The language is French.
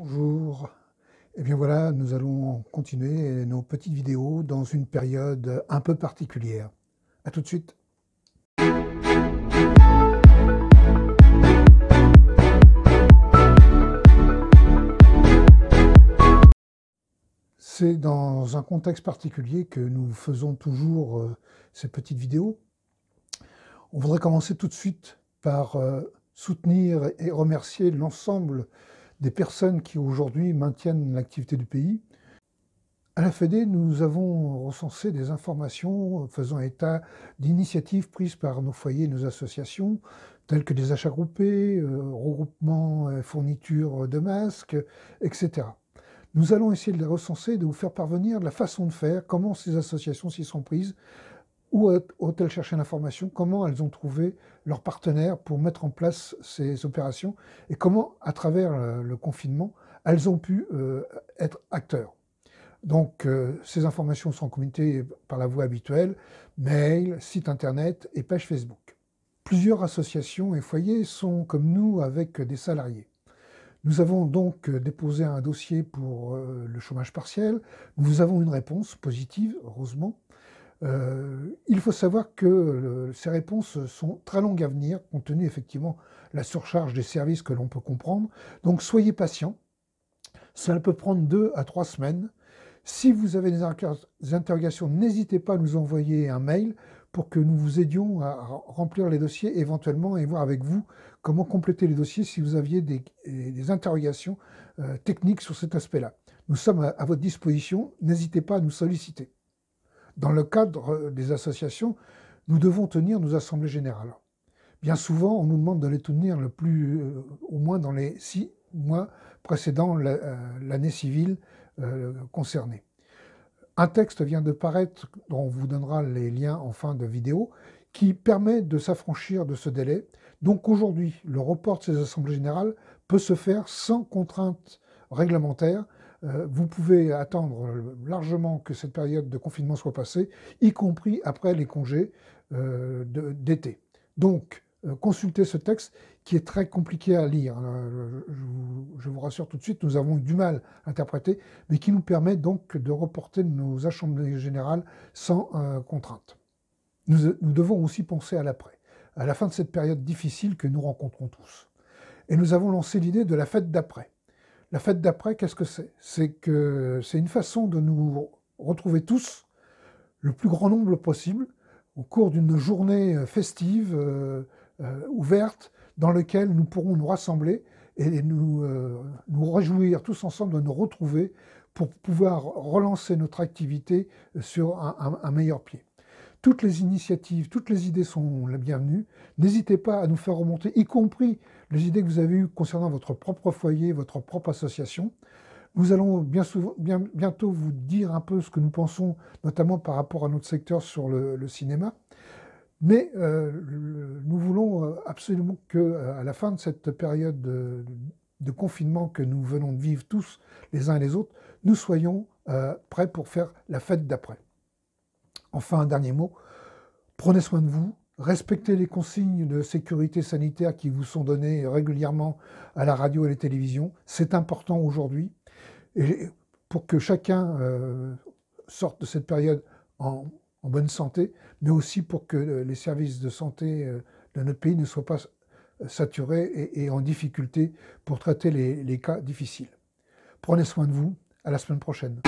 Bonjour. Et bien voilà, nous allons continuer nos petites vidéos dans une période un peu particulière. À tout de suite. C'est dans un contexte particulier que nous faisons toujours ces petites vidéos. On voudrait commencer tout de suite par soutenir et remercier l'ensemble des personnes qui aujourd'hui maintiennent l'activité du pays. À la FED, nous avons recensé des informations faisant état d'initiatives prises par nos foyers et nos associations, telles que des achats groupés, regroupements, fournitures de masques, etc. Nous allons essayer de les recenser et de vous faire parvenir la façon de faire, comment ces associations s'y sont prises, où ont-elles cherché l'information, comment elles ont trouvé leurs partenaires pour mettre en place ces opérations, et comment, à travers le confinement, elles ont pu être acteurs. Donc, ces informations sont communiquées par la voie habituelle, mail, site internet et page Facebook. Plusieurs associations et foyers sont comme nous avec des salariés. Nous avons donc déposé un dossier pour le chômage partiel. Nous avons une réponse positive, heureusement. Il faut savoir que ces réponses sont très longues à venir, compte tenu effectivement de la surcharge des services que l'on peut comprendre. Donc, soyez patients. Ça peut prendre 2 à 3 semaines. Si vous avez des interrogations, n'hésitez pas à nous envoyer un mail pour que nous vous aidions à remplir les dossiers éventuellement et voir avec vous comment compléter les dossiers si vous aviez des interrogations techniques sur cet aspect-là. Nous sommes à votre disposition, n'hésitez pas à nous solliciter. Dans le cadre des associations, nous devons tenir nos assemblées générales. Bien souvent, on nous demande de les tenir au moins dans les 6 mois précédant l'année civile concernée. Un texte vient de paraître, dont on vous donnera les liens en fin de vidéo, qui permet de s'affranchir de ce délai. Donc aujourd'hui, le report de ces assemblées générales peut se faire sans contrainte réglementaire. Vous pouvez attendre largement que cette période de confinement soit passée, y compris après les congés d'été. Donc, consultez ce texte qui est très compliqué à lire. Je vous rassure tout de suite, nous avons eu du mal à interpréter, mais qui nous permet donc de reporter nos assemblées générales sans contrainte. Nous devons aussi penser à l'après, à la fin de cette période difficile que nous rencontrons tous. Et nous avons lancé l'idée de la fête d'après. La fête d'après, qu'est-ce que c'est? C'est une façon de nous retrouver tous, le plus grand nombre possible, au cours d'une journée festive, ouverte, dans laquelle nous pourrons nous rassembler et nous réjouir tous ensemble de nous retrouver pour pouvoir relancer notre activité sur un meilleur pied. Toutes les initiatives, toutes les idées sont les bienvenues. N'hésitez pas à nous faire remonter, y compris les idées que vous avez eues concernant votre propre foyer, votre propre association. Nous allons bientôt vous dire un peu ce que nous pensons, notamment par rapport à notre secteur sur le cinéma. Mais nous voulons absolument qu'à la fin de cette période de confinement que nous venons de vivre tous les uns et les autres, nous soyons prêts pour faire la fête d'après. Enfin, un dernier mot, prenez soin de vous, respectez les consignes de sécurité sanitaire qui vous sont données régulièrement à la radio et à la télévision. C'est important aujourd'hui, et pour que chacun sorte de cette période en bonne santé, mais aussi pour que les services de santé de notre pays ne soient pas saturés et en difficulté pour traiter les cas difficiles. Prenez soin de vous, à la semaine prochaine.